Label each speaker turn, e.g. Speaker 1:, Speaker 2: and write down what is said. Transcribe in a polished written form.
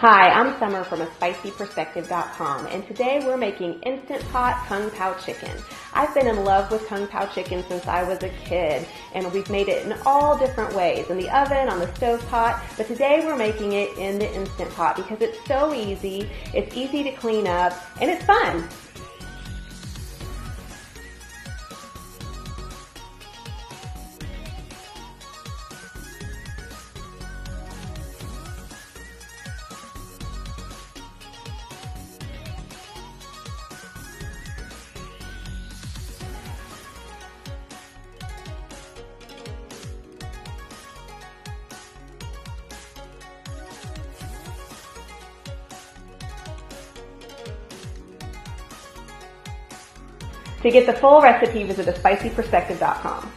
Speaker 1: Hi, I'm Summer from aspicyperspective.com, and today we're making Instant Pot Kung Pao Chicken. I've been in love with Kung Pao chicken since I was a kid, and we've made it in all different ways, in the oven, on the stove pot, but today we're making it in the Instant Pot because it's so easy, it's easy to clean up, and it's fun. To get the full recipe, visit aspicyperspective.com.